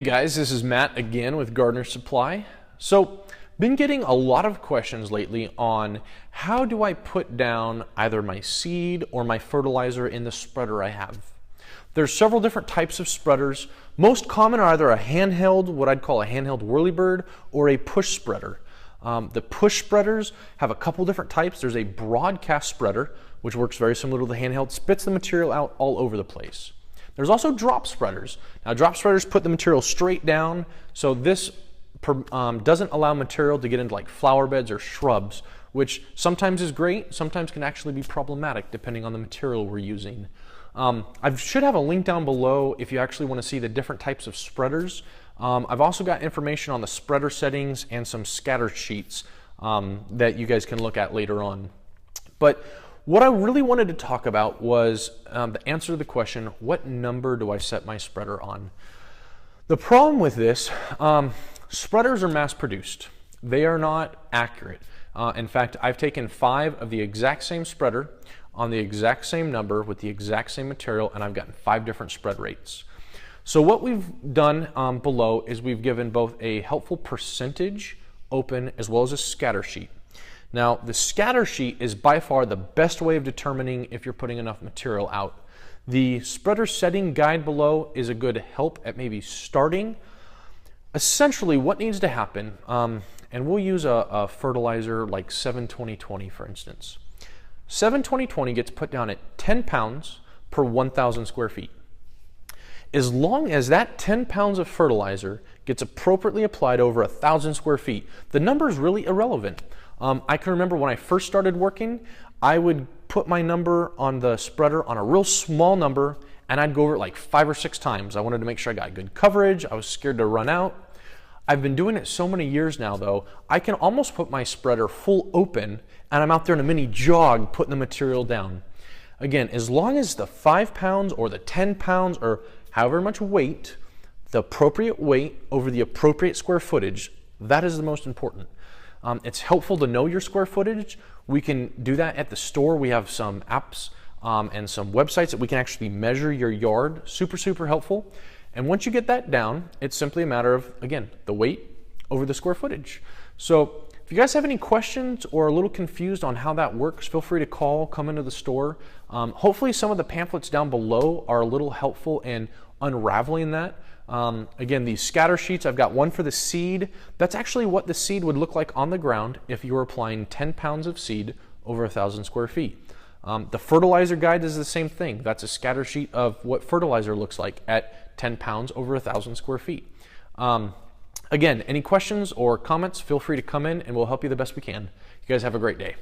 Hey guys, this is Matt again with Gardener Supply. So, been getting a lot of questions lately on how do I put down either my seed or my fertilizer in the spreader I have. There's several different types of spreaders. Most common are either a handheld, what I'd call a handheld whirlybird, or a push spreader. The push spreaders have a couple different types. There's a broadcast spreader, which works very similar to the handheld, spits the material out all over the place. There's also drop spreaders. Now drop spreaders put the material straight down, so this doesn't allow material to get into like flower beds or shrubs, which sometimes is great, sometimes can actually be problematic depending on the material we're using. I should have a link down below if you actually want to see the different types of spreaders. I've also got information on the spreader settings and some scatter sheets that you guys can look at later on. But what I really wanted to talk about was the answer to the question, what number do I set my spreader on? The problem with this, spreaders are mass produced. They are not accurate. In fact, I've taken 5 of the exact same spreader on the exact same number with the exact same material, and I've gotten 5 different spread rates. So what we've done below is we've given both a helpful percentage open as well as a scatter sheet. Now, the scatter sheet is by far the best way of determining if you're putting enough material out. The spreader setting guide below is a good help at maybe starting. Essentially, what needs to happen, and we'll use a fertilizer like 7-20-20 for instance. 7-20-20 gets put down at 10 pounds per 1,000 square feet. As long as that 10 pounds of fertilizer gets appropriately applied over 1,000 square feet, the number is really irrelevant. I can remember when I first started working, I would put my number on the spreader on a real small number, and I'd go over it like 5 or 6 times. I wanted to make sure I got good coverage. I was scared to run out. I've been doing it so many years now though, I can almost put my spreader full open and I'm out there in a mini jog putting the material down. Again, as long as the 5 pounds or the 10 pounds or however much weight, the appropriate weight over the appropriate square footage, that is the most important. It's helpful to know your square footage. We can do that at the store. We have some apps and some websites that we can actually measure your yard. Super, super helpful. And once you get that down, it's simply a matter of, again, the weight over the square footage. So if you guys have any questions or are a little confused on how that works, feel free to call, come into the store. Hopefully some of the pamphlets down below are a little helpful in unraveling that. Again, these scatter sheets, I've got one for the seed. That's actually what the seed would look like on the ground if you were applying 10 pounds of seed over 1,000 square feet. The fertilizer guide is the same thing. That's a scatter sheet of what fertilizer looks like at 10 pounds over 1,000 square feet. Again, any questions or comments, feel free to come in and we'll help you the best we can. You guys have a great day.